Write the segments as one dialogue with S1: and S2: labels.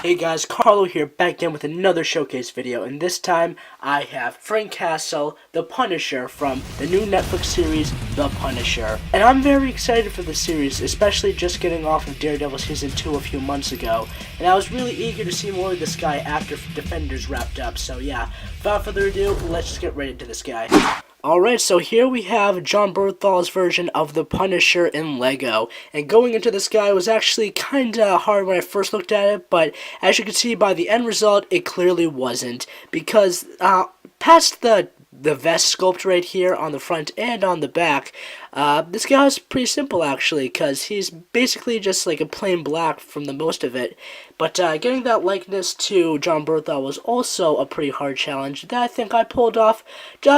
S1: Hey guys, Carlo here, back again with another showcase video, and this time I have Frank Castle, the Punisher, from the new Netflix series, The Punisher. And I'm very excited for the series, especially just getting off of Daredevil Season 2 a few months ago, and I was really eager to see more of this guy after Defenders wrapped up, so yeah, without further ado, let's just get right into this guy. Alright, so here we have Jon Bernthals' version of the Punisher in Lego, and going into this guy was actually kinda hard when I first looked at it, but as you can see by the end result, it clearly wasn't, because past the vest sculpt right here on the front and on the back, this guy is pretty simple actually, because he's basically just like a plain black from the most of it, but getting that likeness to Jon Bernthal was also a pretty hard challenge that I think I pulled off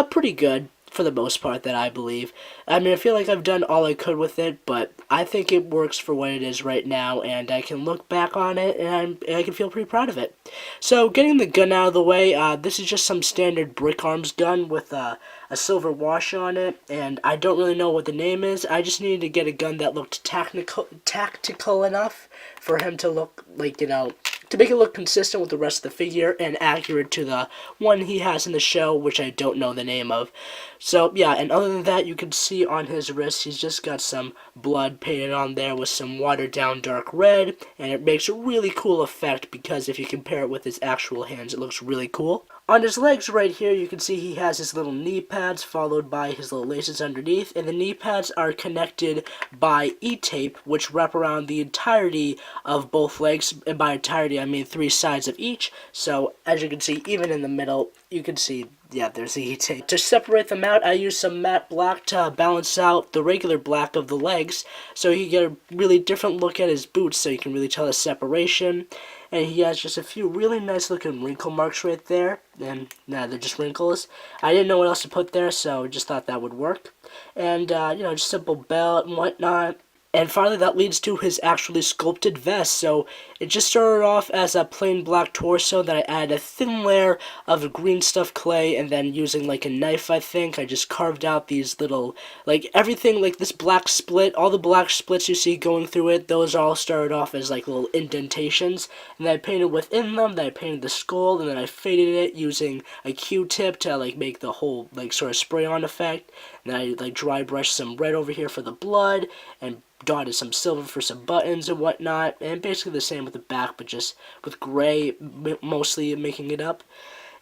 S1: pretty good. For the most part, that I believe. I mean, I feel like I've done all I could with it, but I think it works for what it is right now, and I can look back on it, and I can feel pretty proud of it. So, getting the gun out of the way, this is just some standard brick arms gun with a silver wash on it, and I don't really know what the name is. I just needed to get a gun that looked tactical enough for him to look like, you know, to make it look consistent with the rest of the figure and accurate to the one he has in the show, which I don't know the name of. So, yeah, and other than that, you can see on his wrist, he's just got some blood painted on there with some watered-down dark red, and it makes a really cool effect because if you compare it with his actual hands, it looks really cool. On his legs right here, you can see he has his little knee pads followed by his little laces underneath, and the knee pads are connected by E-tape, which wrap around the entirety of both legs, and by entirety I mean 3 sides of each. So, as you can see, even in the middle, you can see, yeah, there's the E-tape. To separate them out, I used some matte black to balance out the regular black of the legs, so you get a really different look at his boots, so you can really tell the separation. And he has just a few really nice looking wrinkle marks right there, and they're just wrinkles. I didn't know what else to put there, so just thought that would work. And, you know, just simple belt and whatnot. And finally, that leads to his actually sculpted vest. So it just started off as a plain black torso that I added a thin layer of green stuff clay, and then using like a knife, I think, I just carved out these little, like everything, like this black split, all the black splits you see going through it, those all started off as like little indentations, and then I painted within them, then I painted the skull, and then I faded it using a Q-tip to like make the whole like sort of spray-on effect, and then I like dry brushed some red over here for the blood, and dotted some silver for some buttons and whatnot, and basically the same with the back, but just with gray mostly making it up.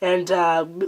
S1: And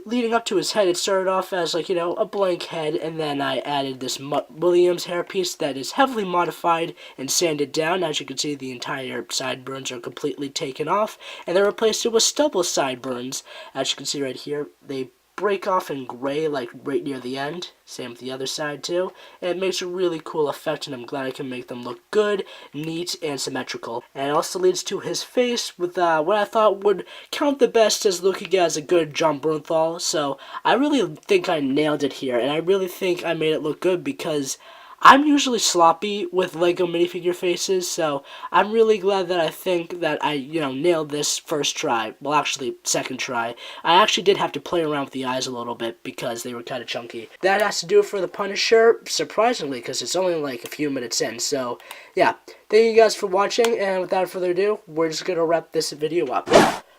S1: leading up to his head, it started off as, like, you know, a blank head, and then I added this Mutt Williams hairpiece that is heavily modified and sanded down. As you can see, the entire sideburns are completely taken off, and they replaced it with stubble sideburns. As you can see right here, they break off in gray, like right near the end. Same with the other side too. And it makes a really cool effect, and I'm glad I can make them look good, neat, and symmetrical. And it also leads to his face with what I thought would count the best as looking as a good Jon Bernthal. So I really think I nailed it here, and I really think I made it look good because I'm usually sloppy with Lego minifigure faces, so I'm really glad that I think that I, you know, nailed this first try. Well, actually, second try. I actually did have to play around with the eyes a little bit because they were kind of chunky. That has to do it for the Punisher, surprisingly, because it's only like a few minutes in. So, yeah. Thank you guys for watching, and without further ado, we're just going to wrap this video up.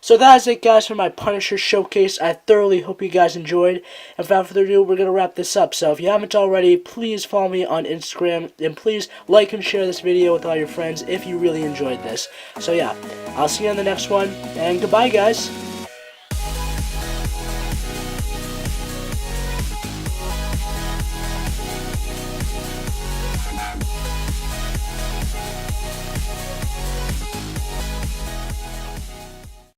S1: So that is it, guys, for my Punisher showcase. I thoroughly hope you guys enjoyed. And without further ado, we're going to wrap this up. So if you haven't already, please follow me on Instagram. And please like and share this video with all your friends if you really enjoyed this. So yeah, I'll see you on the next one. And goodbye, guys.